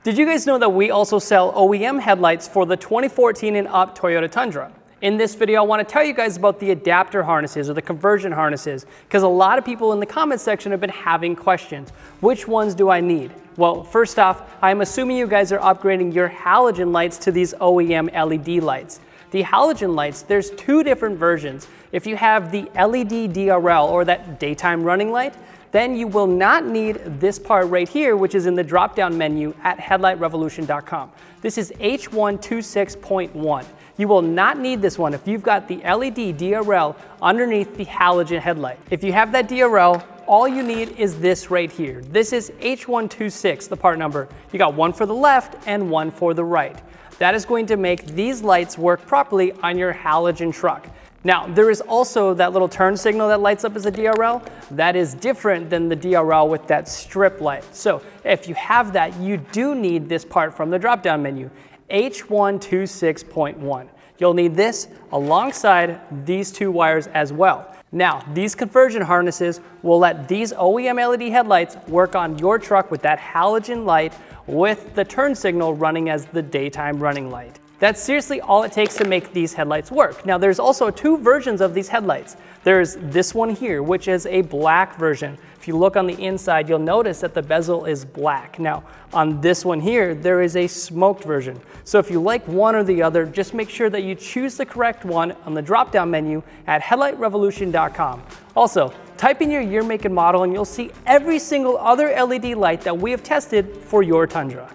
Did you guys know that we also sell OEM headlights for the 2014 and up Toyota Tundra? In this video, I want to tell you guys about the adapter harnesses or the conversion harnesses, because a lot of people in the comments section have been having questions. Which ones do I need? Well, first off, I'm assuming you guys are upgrading your halogen lights to these OEM LED lights. The halogen lights, there's two different versions. If you have the LED DRL, or that daytime running light, then you will not need this part right here, which is in the drop-down menu at headlightrevolution.com. This is H126.1. You will not need this one if you've got the LED DRL underneath the halogen headlight. If you have that DRL, all you need is this right here. This is H126, the part number. You got one for the left and one for the right. That is going to make these lights work properly on your halogen truck. Now, there is also that little turn signal that lights up as a DRL. That is different than the DRL with that strip light. So if you have that, you do need this part from the drop-down menu, H126.1. You'll need this alongside these two wires as well. Now, these conversion harnesses will let these OEM LED headlights work on your truck with that halogen light with the turn signal running as the daytime running light. That's seriously all it takes to make these headlights work. Now, there's also two versions of these headlights. There's this one here, which is a black version. If you look on the inside, you'll notice that the bezel is black. Now, on this one here, there is a smoked version. So if you like one or the other, just make sure that you choose the correct one on the drop-down menu at headlightrevolution.com. Also, type in your year, make, and model, and you'll see every single other LED light that we have tested for your Tundra.